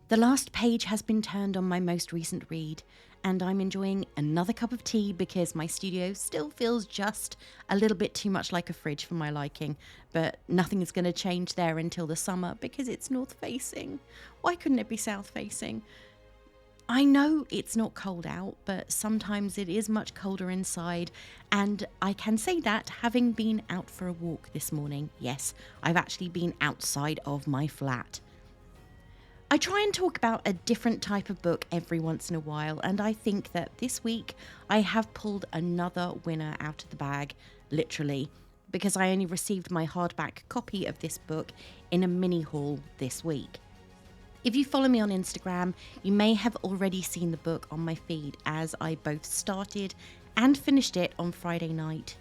The last page has been turned on my most recent read, and I'm enjoying another cup of tea because my studio still feels just a little bit too much like a fridge for my liking, but nothing is going to change there until the summer because it's north facing. Why couldn't it be south facing? I know it's not cold out, but sometimes it is much colder inside, and I can say that having been out for a walk this morning. Yes, I've actually been outside of my flat. I try and talk about a different type of book every once in a while, and I think that this week I have pulled another winner out of the bag, literally, because I only received my hardback copy of this book in a mini haul this week. If you follow me on Instagram, you may have already seen the book on my feed as I both started and finished it on Friday night.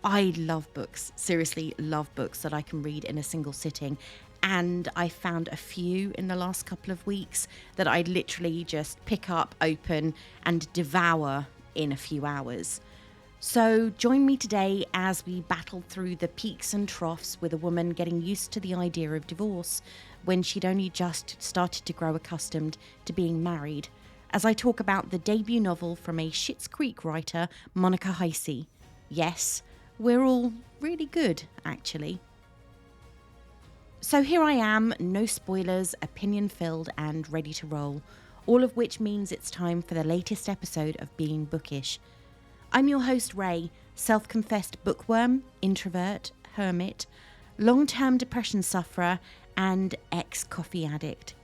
I love books, seriously love books that I can read in a single sitting. And I found a few in the last couple of weeks that I'd literally just pick up, open, and devour in a few hours. So join me today as we battle through the peaks and troughs with a woman getting used to the idea of divorce when she'd only just started to grow accustomed to being married, as I talk about the debut novel from a Schitt's Creek writer, Monica Heisey. Yes, we're all really good, actually. So here I am, no spoilers, opinion-filled and ready to roll, all of which means it's time for the latest episode of Being Bookish. I'm your host Ray, self-confessed bookworm, introvert, hermit, long-term depression sufferer and ex-coffee addict.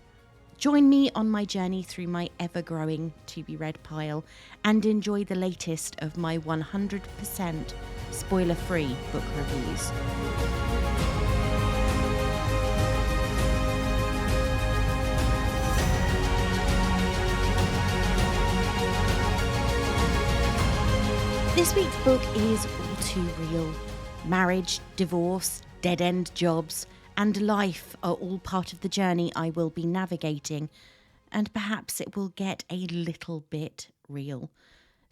Join me on my journey through my ever-growing to-be-read pile and enjoy the latest of my 100% spoiler-free book reviews. This week's book is all too real. Marriage, divorce, dead-end jobs, and life are all part of the journey I will be navigating, and perhaps it will get a little bit real.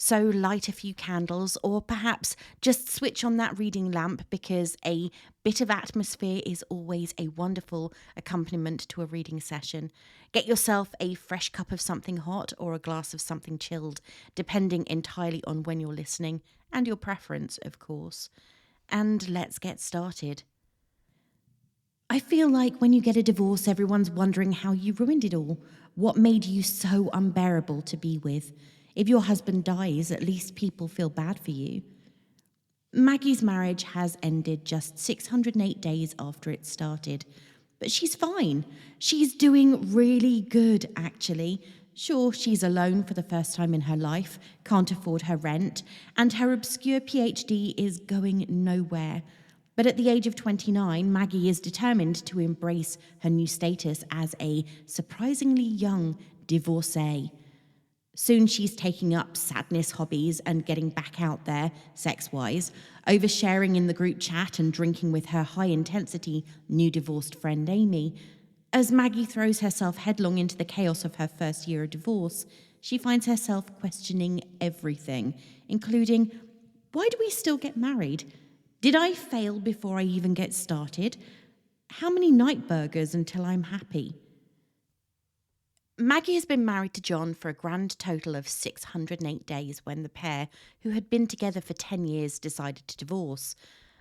So light a few candles, or perhaps just switch on that reading lamp because a bit of atmosphere is always a wonderful accompaniment to a reading session. Get yourself a fresh cup of something hot or a glass of something chilled, depending entirely on when you're listening and your preference, of course. And let's get started. I feel like when you get a divorce, everyone's wondering how you ruined it all. What made you so unbearable to be with? If your husband dies, at least people feel bad for you. Maggie's marriage has ended just 608 days after it started. But she's fine. She's doing really good, actually. Sure, she's alone for the first time in her life, can't afford her rent, and her obscure PhD is going nowhere. But at the age of 29, Maggie is determined to embrace her new status as a surprisingly young divorcee. Soon she's taking up sadness hobbies and getting back out there, sex-wise, oversharing in the group chat and drinking with her high-intensity new divorced friend Amy. As Maggie throws herself headlong into the chaos of her first year of divorce, she finds herself questioning everything, including, why do we still get married? Did I fail before I even get started? How many night burgers until I'm happy? Maggie has been married to John for a grand total of 608 days when the pair, who had been together for 10 years, decided to divorce.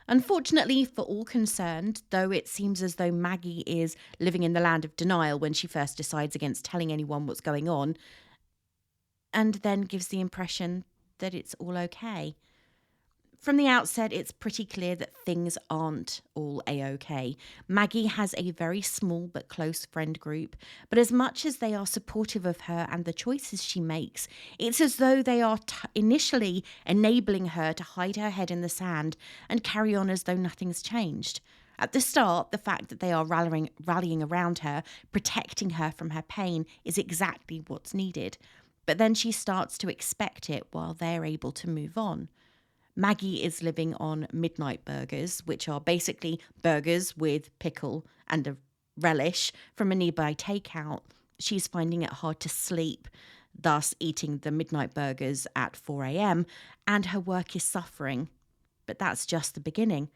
Unfortunately for all concerned, though it seems as though Maggie is living in the land of denial when she first decides against telling anyone what's going on, and then gives the impression that it's all okay. From the outset, it's pretty clear that things aren't all a-okay. Maggie has a very small but close friend group, but as much as they are supportive of her and the choices she makes, it's as though they are initially enabling her to hide her head in the sand and carry on as though nothing's changed. At the start, the fact that they are rallying around her, protecting her from her pain, is exactly what's needed. But then she starts to expect it while they're able to move on. Maggie is living on midnight burgers, which are basically burgers with pickle and a relish from a nearby takeout. She's finding it hard to sleep, thus eating the midnight burgers at 4 a.m, and her work is suffering. But that's just the beginning.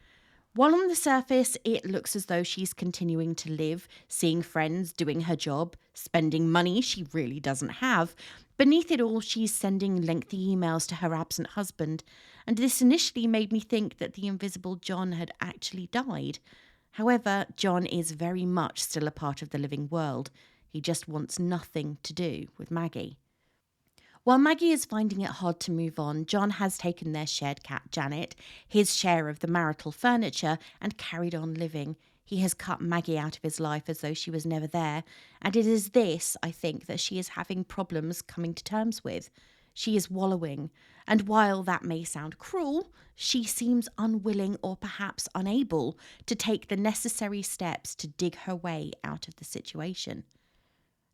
While on the surface, it looks as though she's continuing to live, seeing friends, doing her job, spending money she really doesn't have. Beneath it all, she's sending lengthy emails to her absent husband, and this initially made me think that the invisible John had actually died. However, John is very much still a part of the living world. He just wants nothing to do with Maggie. While Maggie is finding it hard to move on, John has taken their shared cat, Janet, his share of the marital furniture, and carried on living. He has cut Maggie out of his life as though she was never there, and it is this, I think, that she is having problems coming to terms with. She is wallowing, and while that may sound cruel, she seems unwilling or perhaps unable to take the necessary steps to dig her way out of the situation.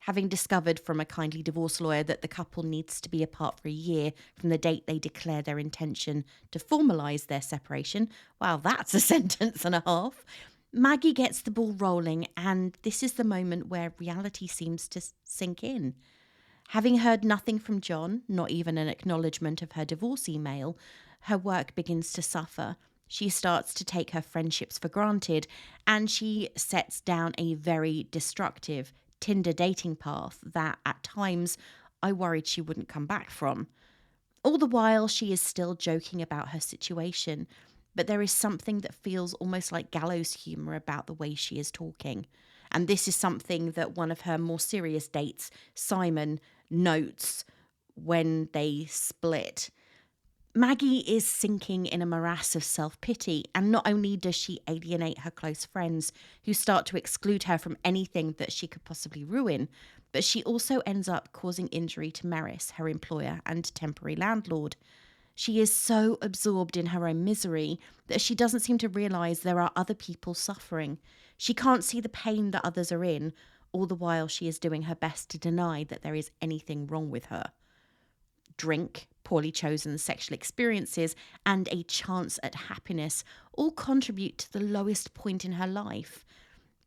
Having discovered from a kindly divorce lawyer that the couple needs to be apart for a year from the date they declare their intention to formalise their separation, well, that's a sentence and a half, Maggie gets the ball rolling, and this is the moment where reality seems to sink in. Having heard nothing from John, not even an acknowledgement of her divorce email, her work begins to suffer. She starts to take her friendships for granted, and she sets down a very destructive Tinder dating path that at times I worried she wouldn't come back from. All the while, she is still joking about her situation, but there is something that feels almost like gallows humour about the way she is talking. And this is something that one of her more serious dates, Simon, notes when they split. Maggie is sinking in a morass of self-pity, and not only does she alienate her close friends who start to exclude her from anything that she could possibly ruin, but she also ends up causing injury to Maris, her employer and temporary landlord. She is so absorbed in her own misery that she doesn't seem to realise there are other people suffering. She can't see the pain that others are in, all the while she is doing her best to deny that there is anything wrong with her. Drink, poorly chosen sexual experiences, and a chance at happiness all contribute to the lowest point in her life.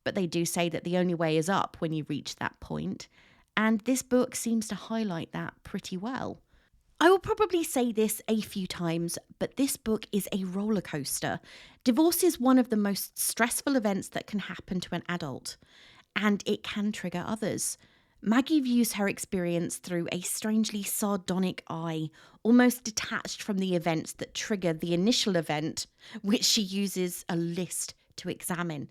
But they do say that the only way is up when you reach that point, and this book seems to highlight that pretty well. I will probably say this a few times, but this book is a roller coaster. Divorce is one of the most stressful events that can happen to an adult, and it can trigger others. Maggie views her experience through a strangely sardonic eye, almost detached from the events that trigger the initial event, which she uses a list to examine.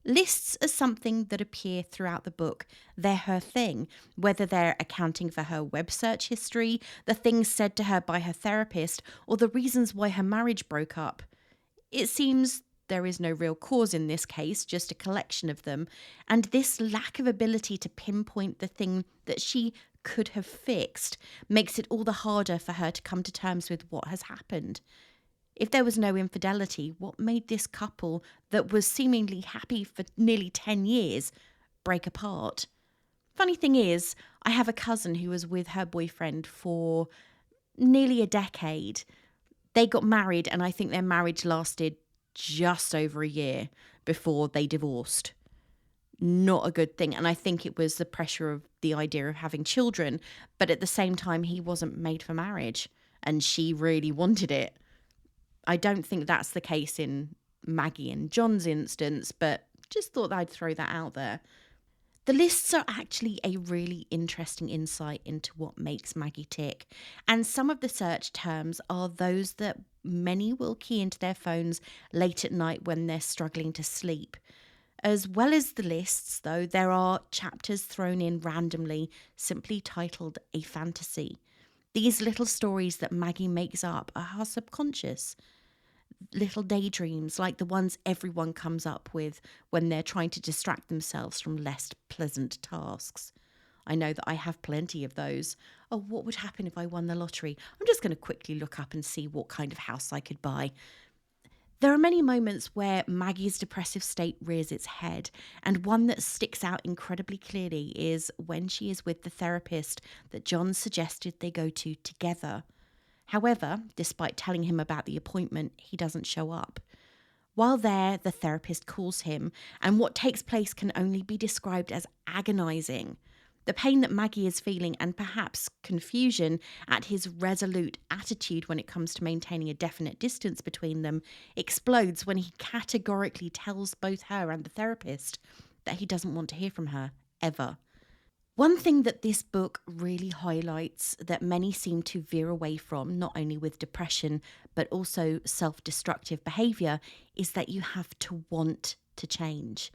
Lists are something that appear throughout the book. They're her thing, whether they're accounting for her web search history, the things said to her by her therapist, or the reasons why her marriage broke up. It seems there is no real cause in this case, just a collection of them, and this lack of ability to pinpoint the thing that she could have fixed makes it all the harder for her to come to terms with what has happened. If there was no infidelity, what made this couple that was seemingly happy for nearly 10 years break apart? Funny thing is, I have a cousin who was with her boyfriend for nearly a decade. They got married, and I think their marriage lasted just over a year before they divorced. Not a good thing. And I think it was the pressure of the idea of having children. But at the same time, he wasn't made for marriage, and she really wanted it. I don't think that's the case in Maggie and John's instance, but just thought I'd throw that out there. The lists are actually a really interesting insight into what makes Maggie tick, and some of the search terms are those that many will key into their phones late at night when they're struggling to sleep. As well as the lists, though, there are chapters thrown in randomly, simply titled A Fantasy. These little stories that Maggie makes up are her subconscious. Little daydreams like the ones everyone comes up with when they're trying to distract themselves from less pleasant tasks. I know that I have plenty of those. Oh, what would happen if I won the lottery? I'm just going to quickly look up and see what kind of house I could buy. There are many moments where Maggie's depressive state rears its head, and one that sticks out incredibly clearly is when she is with the therapist that John suggested they go to together. However, despite telling him about the appointment, he doesn't show up. While there, the therapist calls him, and what takes place can only be described as agonising. The pain that Maggie is feeling, and perhaps confusion at his resolute attitude when it comes to maintaining a definite distance between them, explodes when he categorically tells both her and the therapist that he doesn't want to hear from her, ever. One thing that this book really highlights that many seem to veer away from, not only with depression, but also self-destructive behaviour, is that you have to want to change.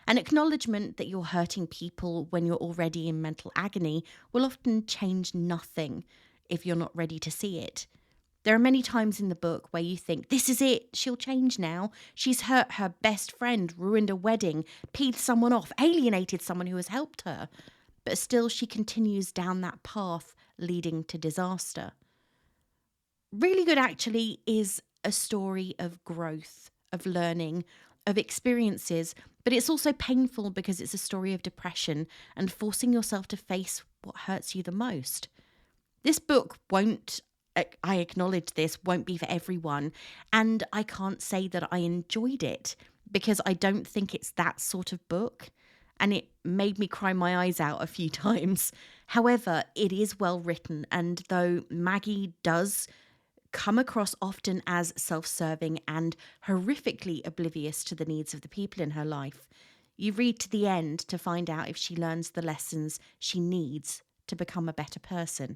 An acknowledgement that you're hurting people when you're already in mental agony will often change nothing if you're not ready to see it. There are many times in the book where you think, this is it, she'll change now. She's hurt her best friend, ruined a wedding, peed someone off, alienated someone who has helped her. But still she continues down that path leading to disaster. Really Good actually is a story of growth, of learning, of experiences, but it's also painful because it's a story of depression and forcing yourself to face what hurts you the most. This book won't, I acknowledge this, won't be for everyone, and I can't say that I enjoyed it because I don't think it's that sort of book, and it made me cry my eyes out a few times. However, it is well written, and though Maggie does come across often as self-serving and horrifically oblivious to the needs of the people in her life, you read to the end to find out if she learns the lessons she needs to become a better person.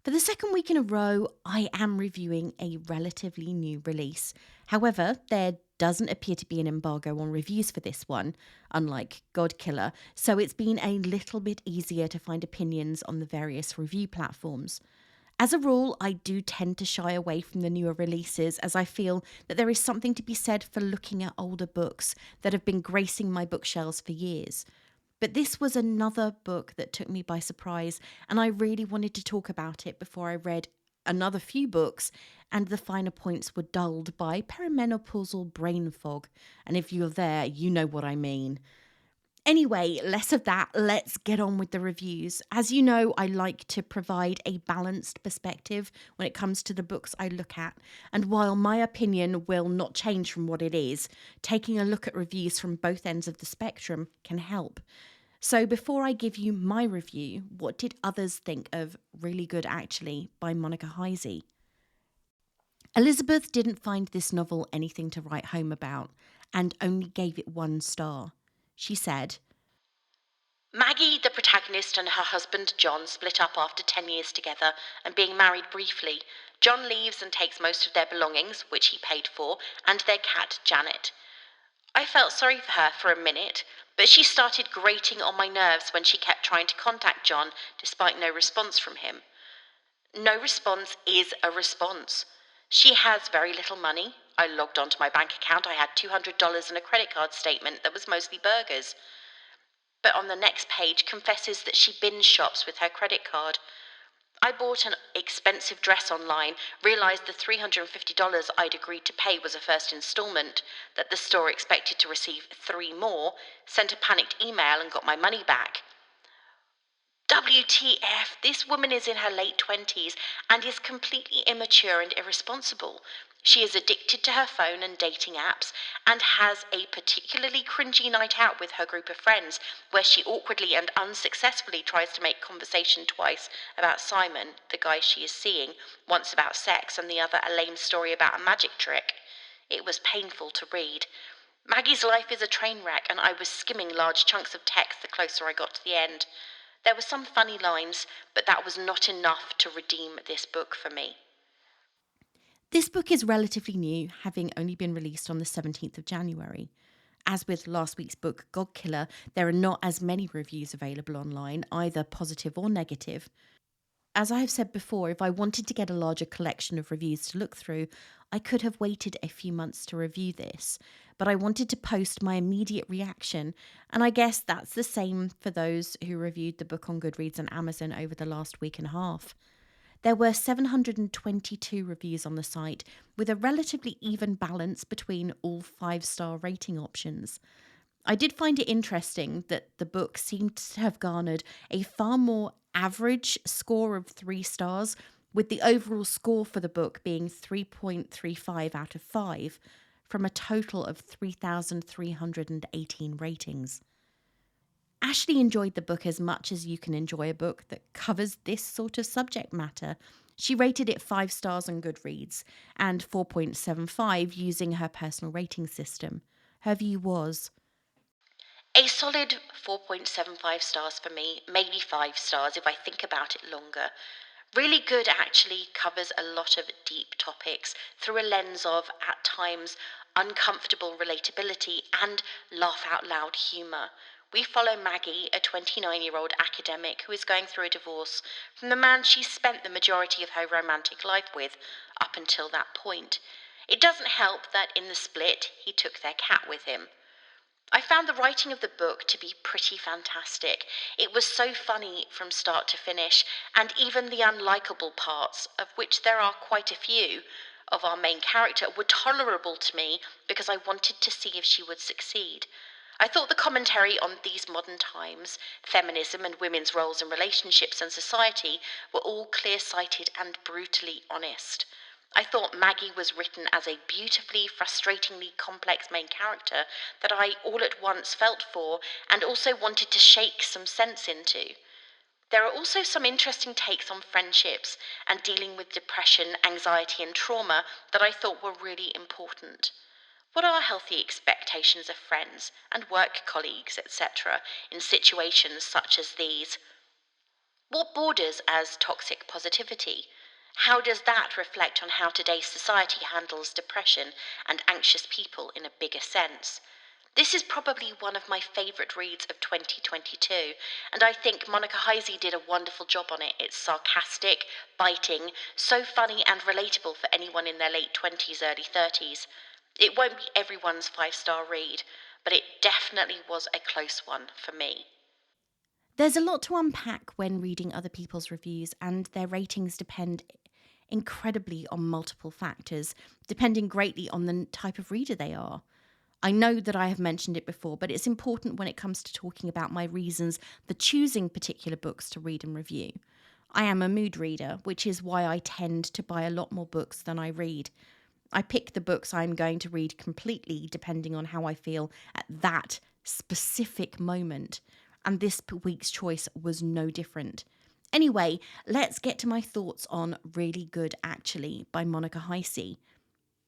For the second week in a row, I am reviewing a relatively new release. However, there doesn't appear to be an embargo on reviews for this one, unlike Godkiller, so it's been a little bit easier to find opinions on the various review platforms. As a rule, I do tend to shy away from the newer releases as I feel that there is something to be said for looking at older books that have been gracing my bookshelves for years. But this was another book that took me by surprise, and I really wanted to talk about it before I read another few books and the finer points were dulled by perimenopausal brain fog. And if you're there, you know what I mean. Anyway, less of that, let's get on with the reviews. As you know, I like to provide a balanced perspective when it comes to the books I look at, and while my opinion will not change from what it is, taking a look at reviews from both ends of the spectrum can help. So before I give you my review, what did others think of Really Good Actually by Monica Heisey? Elizabeth didn't find this novel anything to write home about and only gave it 1 star. She said, Maggie, the protagonist, and her husband John split up after 10 years together and being married briefly. John leaves and takes most of their belongings, which he paid for, and their cat Janet. I felt sorry for her for a minute, but she started grating on my nerves when she kept trying to contact John despite no response from him. No response is a response. She has very little money. I logged onto my bank account. I had $200 in a credit card statement that was mostly burgers. But on the next page confesses that she binge shops with her credit card. I bought an expensive dress online, realised the $350 I'd agreed to pay was a first instalment, that the store expected to receive 3 more, sent a panicked email and got my money back. WTF, this woman is in her late 20s and is completely immature and irresponsible. She is addicted to her phone and dating apps and has a particularly cringy night out with her group of friends where she awkwardly and unsuccessfully tries to make conversation twice about Simon, the guy she is seeing, once about sex and the other a lame story about a magic trick. It was painful to read. Maggie's life is a train wreck and I was skimming large chunks of text the closer I got to the end. There were some funny lines, but that was not enough to redeem this book for me. This book is relatively new, having only been released on the 17th of January. As with last week's book, Godkiller, there are not as many reviews available online, either positive or negative. As I have said before, if I wanted to get a larger collection of reviews to look through, I could have waited a few months to review this, but I wanted to post my immediate reaction, and I guess that's the same for those who reviewed the book on Goodreads and Amazon over the last week and a half. There were 722 reviews on the site, with a relatively even balance between all 5-star rating options. I did find it interesting that the book seemed to have garnered a far more average score of 3 stars, with the overall score for the book being 3.35 out of 5. from a total of 3,318 ratings. Ashley enjoyed the book as much as you can enjoy a book that covers this sort of subject matter. She rated it 5 stars on Goodreads and 4.75 using her personal rating system. Her view was, a solid 4.75 stars for me, maybe 5 stars if I think about it longer. Really good actually covers a lot of deep topics through a lens of, at times, uncomfortable relatability and laugh out loud humour. We follow Maggie, a 29-year-old academic who is going through a divorce from the man she spent the majority of her romantic life with up until that point. It doesn't help that in the split he took their cat with him. I found the writing of the book to be pretty fantastic. It was so funny from start to finish, and even the unlikable parts, of which there are quite a few, of our main character were tolerable to me because I wanted to see if she would succeed. I thought the commentary on these modern times, feminism and women's roles in relationships and society were all clear-sighted and brutally honest. I thought Maggie was written as a beautifully, frustratingly complex main character that I all at once felt for and also wanted to shake some sense into. There are also some interesting takes on friendships and dealing with depression, anxiety, and trauma that I thought were really important. What are healthy expectations of friends and work colleagues, etc., in situations such as these? What borders as toxic positivity? How does that reflect on how today's society handles depression and anxious people in a bigger sense? This is probably one of my favourite reads of 2022, and I think Monica Heisey did a wonderful job on it. It's sarcastic, biting, so funny and relatable for anyone in their late 20s, early 30s. It won't be everyone's 5-star read, but it definitely was a close one for me. There's a lot to unpack when reading other people's reviews, and their ratings depend incredibly on multiple factors, depending greatly on the type of reader they are. I know that I have mentioned it before, but it's important when it comes to talking about my reasons for choosing particular books to read and review. I am a mood reader, which is why I tend to buy a lot more books than I read. I pick the books I'm going to read completely depending on how I feel at that specific moment, and this week's choice was no different. Anyway, let's get to my thoughts on Really Good Actually by Monica Heisey.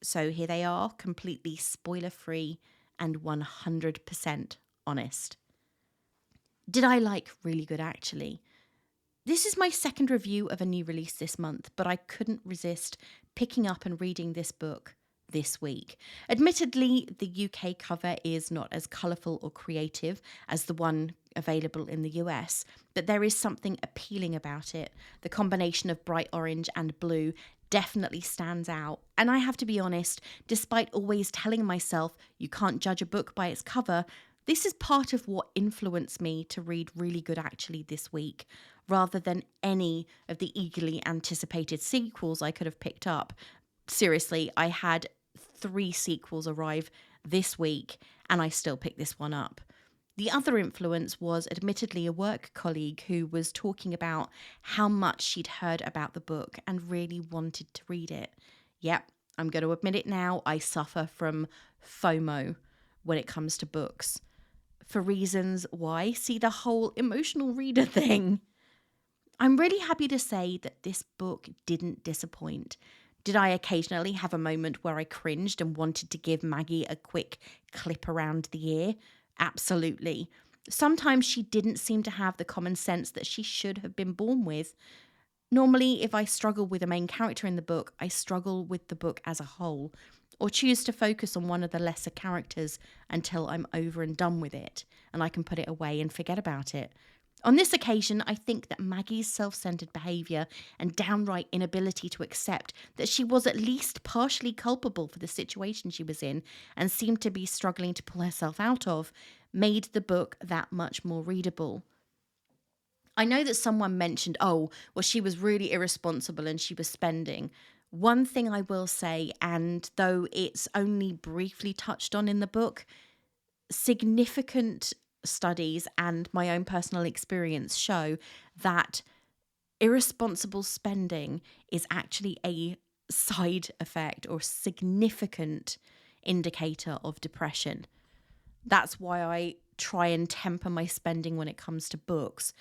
So here they are, completely spoiler-free and 100% honest. Did I like Really Good Actually? This is my second review of a new release this month, but I couldn't resist picking up and reading this book this week. Admittedly, the UK cover is not as colourful or creative as the one available in the US, but there is something appealing about it. The combination of bright orange and blue definitely stands out. And I have to be honest, despite always telling myself you can't judge a book by its cover, this is part of what influenced me to read Really Good Actually this week, rather than any of the eagerly anticipated sequels I could have picked up. Seriously, I had 3 sequels arrive this week, and I still picked this one up. The other influence was admittedly a work colleague who was talking about how much she'd heard about the book and really wanted to read it. Yep, I'm going to admit it now, I suffer from FOMO when it comes to books. For reasons why, see the whole emotional reader thing. I'm really happy to say that this book didn't disappoint. Did I occasionally have a moment where I cringed and wanted to give Maggie a quick clip around the ear? Absolutely. Sometimes she didn't seem to have the common sense that she should have been born with. Normally, if I struggle with a main character in the book, I struggle with the book as a whole, or choose to focus on one of the lesser characters until I'm over and done with it, and I can put it away and forget about it. On this occasion, I think that Maggie's self-centered behaviour and downright inability to accept that she was at least partially culpable for the situation she was in and seemed to be struggling to pull herself out of, made the book that much more readable. I know that someone mentioned, she was really irresponsible and she was spending. One thing I will say, and though it's only briefly touched on in the book, significant studies and my own personal experience show that irresponsible spending is actually a side effect or significant indicator of depression. That's why I try and temper my spending when it comes to books.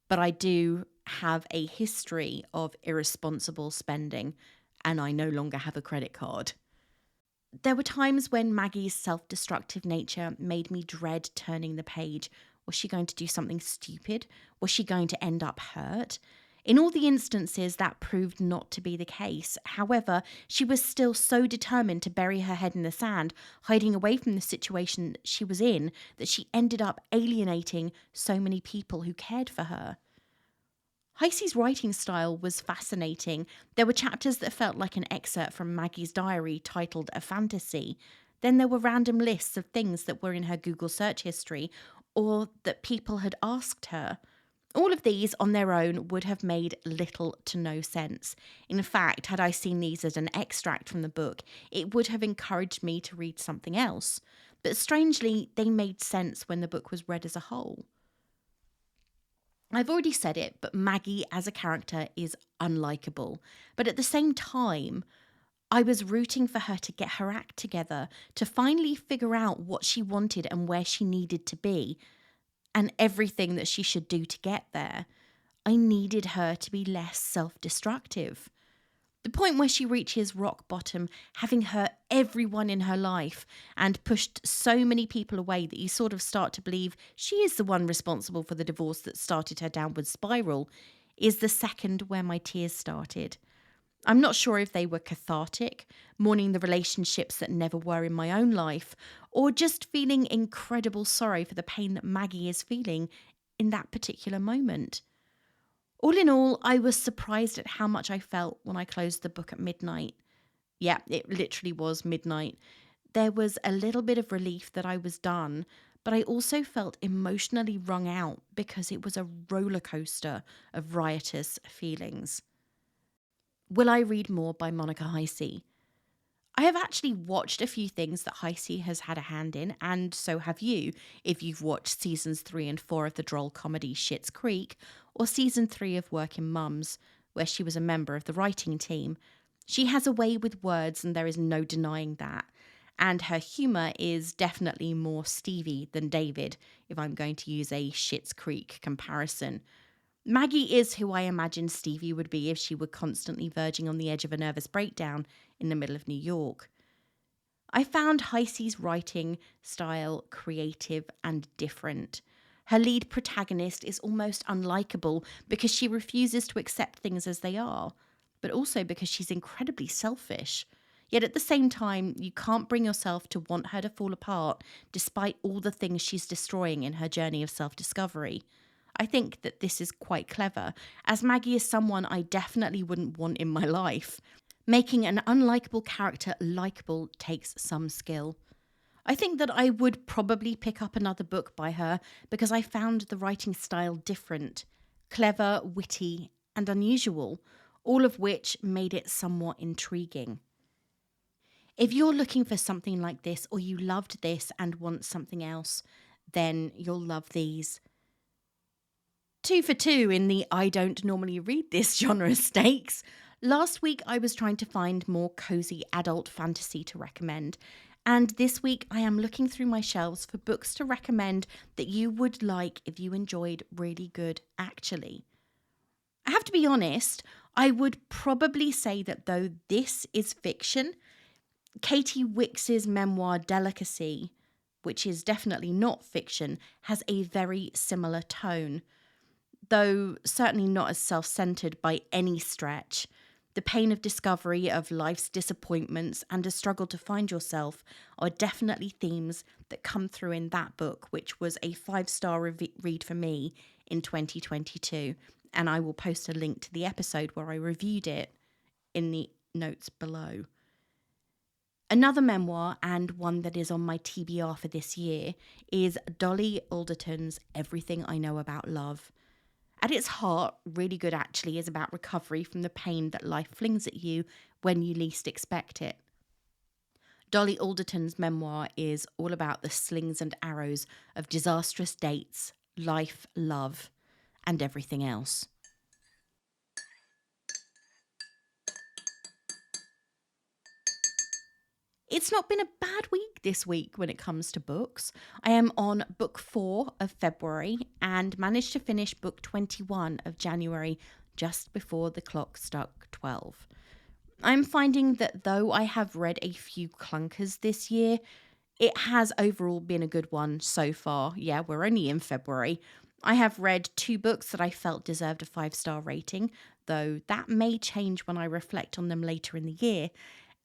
But I do have a history of irresponsible spending, and I no longer have a credit card. There were times when Maggie's self-destructive nature made me dread turning the page. Was she going to do something stupid? Was she going to end up hurt? In all the instances, that proved not to be the case. However, she was still so determined to bury her head in the sand, hiding away from the situation she was in, that she ended up alienating so many people who cared for her. Heisey's writing style was fascinating. There were chapters that felt like an excerpt from Maggie's diary titled A Fantasy. Then there were random lists of things that were in her Google search history or that people had asked her. All of these on their own would have made little to no sense. In fact, had I seen these as an extract from the book, it would have encouraged me to read something else. But strangely, they made sense when the book was read as a whole. I've already said it, but Maggie as a character is unlikable. But at the same time, I was rooting for her to get her act together, to finally figure out what she wanted and where she needed to be, and everything that she should do to get there. I needed her to be less self-destructive. The point where she reaches rock bottom, having hurt everyone in her life and pushed so many people away that you sort of start to believe she is the one responsible for the divorce that started her downward spiral, is the second where my tears started. I'm not sure if they were cathartic, mourning the relationships that never were in my own life, or just feeling incredible sorrow for the pain that Maggie is feeling in that particular moment. All in all, I was surprised at how much I felt when I closed the book at midnight. Yeah, it literally was midnight. There was a little bit of relief that I was done, but I also felt emotionally wrung out because it was a roller coaster of riotous feelings. Will I read more by Monica Heisey? I have actually watched a few things that Heisey has had a hand in, and so have you, if you've watched seasons 3 and 4 of the droll comedy Schitt's Creek, or season 3 of Working Mums, where she was a member of the writing team. She has a way with words, and there is no denying that. And her humour is definitely more Stevie than David, if I'm going to use a Schitt's Creek comparison. Maggie is who I imagine Stevie would be if she were constantly verging on the edge of a nervous breakdown in the middle of New York. I found Heisey's writing style creative and different. Her lead protagonist is almost unlikable because she refuses to accept things as they are, but also because she's incredibly selfish. Yet at the same time, you can't bring yourself to want her to fall apart despite all the things she's destroying in her journey of self-discovery. I think that this is quite clever, as Maggie is someone I definitely wouldn't want in my life. Making an unlikable character likable takes some skill. I think that I would probably pick up another book by her because I found the writing style different, clever, witty, and unusual, all of which made it somewhat intriguing. If you're looking for something like this, or you loved this and want something else, then you'll love these. 2 for 2 in the I don't normally read this genre stakes. Last week I was trying to find more cozy adult fantasy to recommend, and this week I am looking through my shelves for books to recommend that you would like if you enjoyed really good actually. I have to be honest, I would probably say that though this is fiction, Katie Wicks's memoir Delicacy, which is definitely not fiction, has a very similar tone. Though certainly not as self-centered by any stretch. The pain of discovery of life's disappointments and a struggle to find yourself are definitely themes that come through in that book, which was a 5-star read for me in 2022. And I will post a link to the episode where I reviewed it in the notes below. Another memoir, and one that is on my TBR for this year, is Dolly Alderton's Everything I Know About Love. At its heart, Really Good Actually is about recovery from the pain that life flings at you when you least expect it. Dolly Alderton's memoir is all about the slings and arrows of disastrous dates, life, love, and everything else. It's not been a bad week this week when it comes to books. I am on book 4 of February and managed to finish book 21 of January just before the clock struck 12. I'm finding that though I have read a few clunkers this year, it has overall been a good one so far. Yeah, we're only in February. I have read 2 books that I felt deserved a 5-star rating, though that may change when I reflect on them later in the year.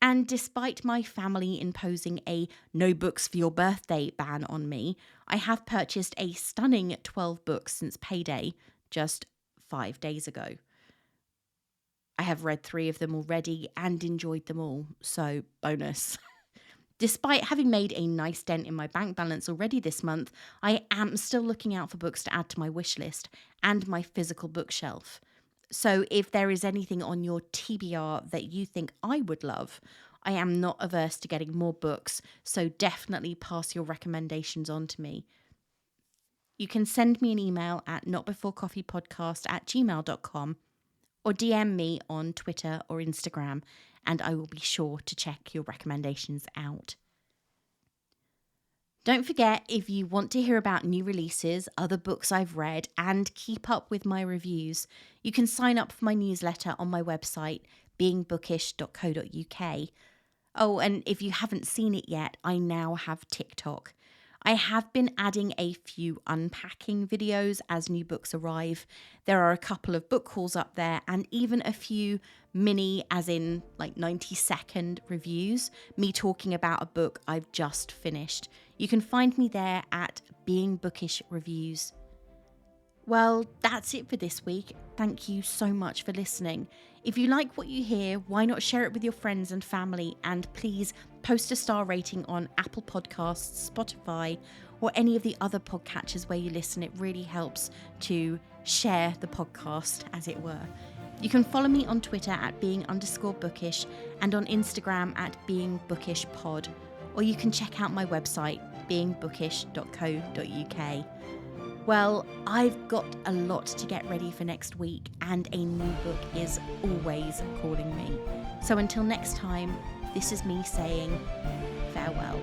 And despite my family imposing a no books for your birthday ban on me, I have purchased a stunning 12 books since payday just 5 days ago. I have read 3 of them already and enjoyed them all, so bonus. Despite having made a nice dent in my bank balance already this month, I am still looking out for books to add to my wish list and my physical bookshelf. So if there is anything on your TBR that you think I would love, I am not averse to getting more books, so definitely pass your recommendations on to me. You can send me an email at notbeforecoffeepodcast@gmail.com or DM me on Twitter or Instagram, and I will be sure to check your recommendations out. Don't forget, if you want to hear about new releases, other books I've read, and keep up with my reviews, you can sign up for my newsletter on my website, beingbookish.co.uk. Oh, and if you haven't seen it yet, I now have TikTok. I have been adding a few unpacking videos as new books arrive. There are a couple of book hauls up there and even a few mini, as in like 90-second reviews, me talking about a book I've just finished. You can find me there at Being Bookish Reviews. Well, that's it for this week. Thank you so much for listening. If you like what you hear, why not share it with your friends and family? And please post a star rating on Apple Podcasts, Spotify, or any of the other podcatchers where you listen. It really helps to share the podcast, as it were. You can follow me on Twitter at being_bookish and on Instagram at beingbookishpod. Or you can check out my website, beingbookish.co.uk. Well, I've got a lot to get ready for next week, and a new book is always calling me. So until next time, this is me saying farewell.